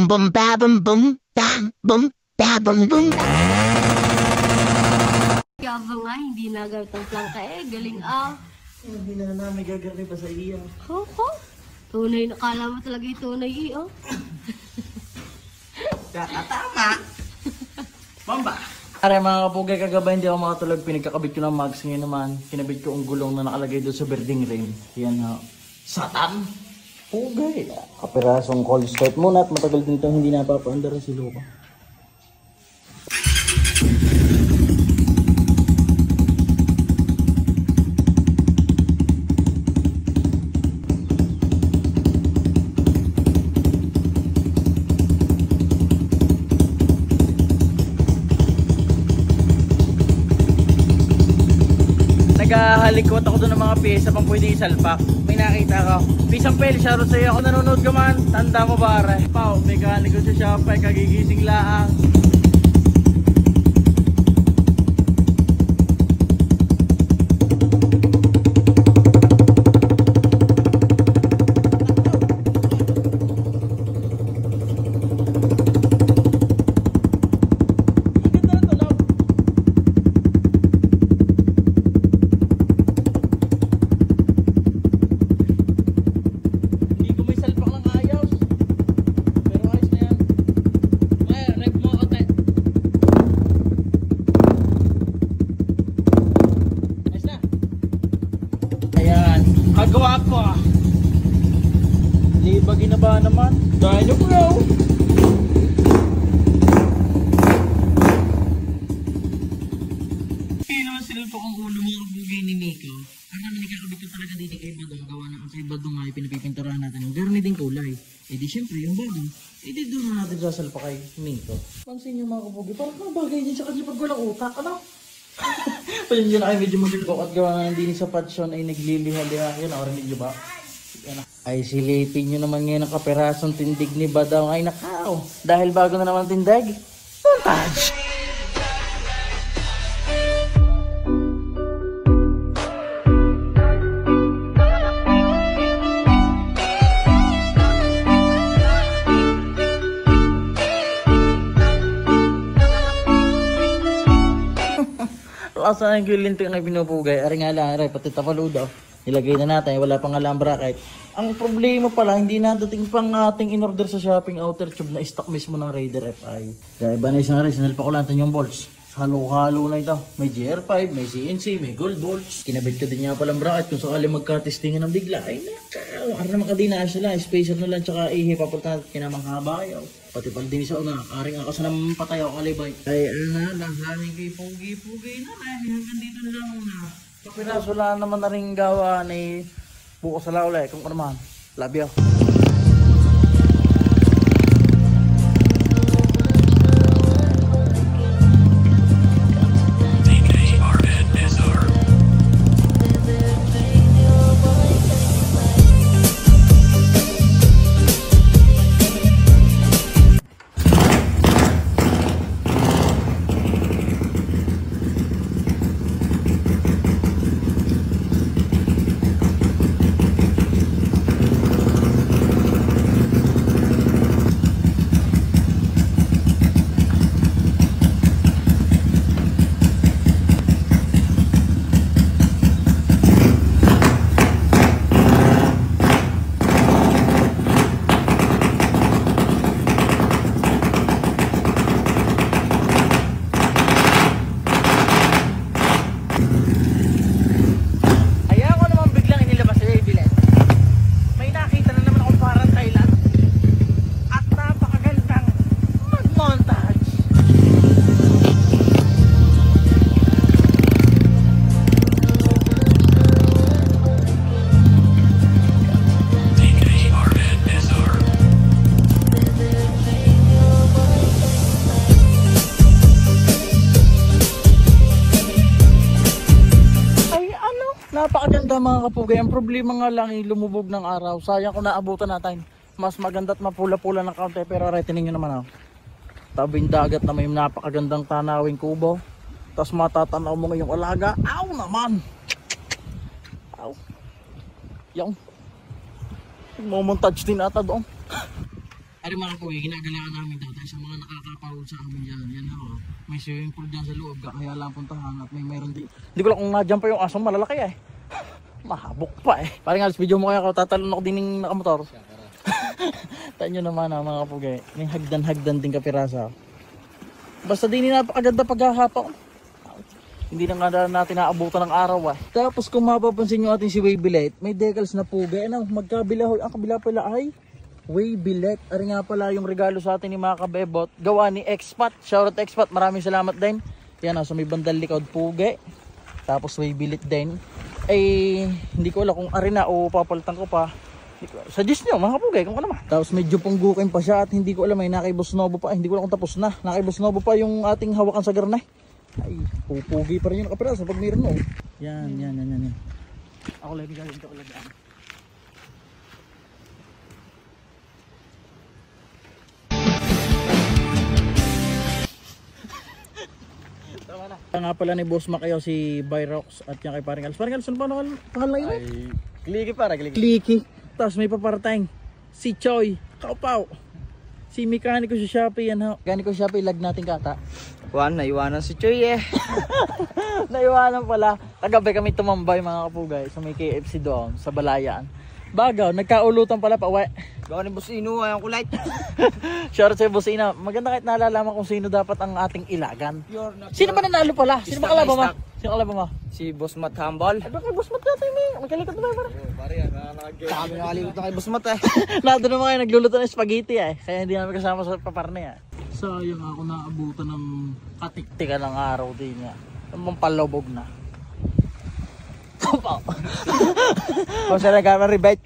Boom boom ba boom boom bam boom ba boom boom. Kaya ba nga, hindi nagamit ang plangka galing ah. Hindi na namin gagawin pa sa iya. Ho? Tunay, nakala mo talaga yung tunay iyo. Tama! Bamba! Pare mga kapugay, kagabay hindi ako makatulog. Pinagkakabit ko ng mags. Ngayon naman, kinabit ko ang gulong na nakalagay doon sa birding rim. Yan ha. Satan! Pugay! Kapirasong cold start muna at matagal din itong hindi napapaandar si Luka. Naghahalikot ako doon ng mga pyesa pang pwede isalpak. May nakita ko. Pisang pel, shoutout sa'yo. Ako nanonood ka man. Tanda mo pare. Pao, mekaniko sa Shopee. Kagigising laang. Gawa ko ah. Libagin na ba naman? Dino bro. Kaya naman sinulpo kong ulo mo ang bugay ni Miko. Ang naman ikakabit ko talaga dito kay Badong. Gawa na ang kay Badong nga pinapipinturahan natin yung garni din kulay. Eh di syempre yung Badong. Eh di doon na natin sasalpa kay Miko. Pansin nyo mga kabugi, parang bagay din sa kanya pag walang utak. Ano? Pasensya na kayo, medyo mabilbok at gawa nga nandini sa patsyon ay nagliliha-liha. Yan, narinig nyo ba? Yan, ay silipin nyo naman ngayon ang kaperasong tindig ni Badong ay nakaw. Dahil bago na naman tindig, montage! Asan ang gilinting ang pinupugay? Ari nga lang, ari, pati tapaludo. Ilagay na natin, wala pang alam bracket. Ang problema pala, hindi na dating pang ating in-order sa shopping outer tube na stock mismo ng Raider FI. Kaya iba na isang rin, sinalpa ko lang yung bolts. Halo-halo na ito. May GR5, may CNC, may gold bolts. Kinabit ko din niya palang bracket kung sakali magka-testingan ng bigla. Ay nakaw, ari naman kadina sila, spacer na lang, tsaka ihi, papunta natin kinamang habayaw. Pati pandinis ako na, aring ako sa naman patay ako kalibay. Ay ano, lahanin kay Pugi-Pugi na dahil hanggang dito lang muna. Kapiraso lang naman na rin gawa ni bukas sa laulay kung ano man. Love you. Napakaganda mga kapugay. Ang problema nga lang ay lumubog ng araw. Sayang kung naabutan natin. Mas maganda at mapula-pula ng kaunti. Pero retinin nyo naman ako. Tabing dagat na may napakagandang tanawing kubo. Tapos matatanaw mo ngayong alaga. Aw naman! Aw. Yung. Mamontage din ata doon. Ari mga po, ginagalaan namin dati sa mga nakakapawod sa amin yan. Yan ho. May swimming pool dyan sa loob, kaya lang puntahan at may meron din. Hindi ko lang kung nadyan pa yung asong malalaki eh. Mahabok pa eh. Parang alas video mo kaya ako, tatalon ako din ng nakamotor. Tayo nyo naman mga kapugay. May hagdan-hagdan din kapirasa. Basta din napakaganda paghahapaw. Hindi na nga natin naabutan ng araw eh. Tapos kung mapapansin nyo atin si Waybillet, may decals na pugay. Ano, magkabila ho. Ang kabila pala ay Waybillet. Ari nga pala yung regalo sa atin ni mga kabebot. Gawa ni Expat. Shoutout Expat. Maraming salamat din. Yan o, so may bandal likod pugay. Tapos Waybillet din. Eh, hindi ko alam kung ari na o papalitan ko pa. Suggest nyo mga kapugay kung ano ma. Tapos medyo punggukin pa siya at hindi ko alam may nakaibos nobo pa. Hindi ko alam kung tapos na. Nakaibos nobo pa yung ating hawakan sa garnay. Ay, pupugi pa rin yung kapiraso pag mayroon mo. Yan. Ako lang gagawin ko ulit. Nga pala ni Boss Macao si Byrox at yung kay Paring Alis. Paring Alis, ano pa pangalan yun? Ay, Clicky para, Clicky. Clicky. Tapos may papartang si Choi Kaupaw. Si mekaniko sa Shopee yan ha. Mekaniko sa Shopee, lag natin kata. Naiwanan si Choy eh. Naiwanan pala. Kagabi kami tumambay mga kapugay sa may KFC doon sa Balayaan. Bagaw, nagkaulutan pala pa uwi. Gawa ni Boss Ino, ayang kulay. Shoutout sa Boss Ina. Maganda kahit nalalaman kung sino dapat ang ating ilagan. Pure na pure. Sino ba nanalo pala? Sino ba kalaban mo? Sino kalaban mo? Si Boss Mat Humble. Ay baka Boss Mat ka tayo may. Magkalikot na ba? Pare yan, sabi na kalimut na kay Boss Mat eh. Nado naman kayo nagluluto ng spaghetti eh. Kaya hindi namin kasama sa paparne eh. Sayang ako naabutan ng katiktika ng araw din niya. Ang palubog na. Kapaw. Kung siya nagkama rebate.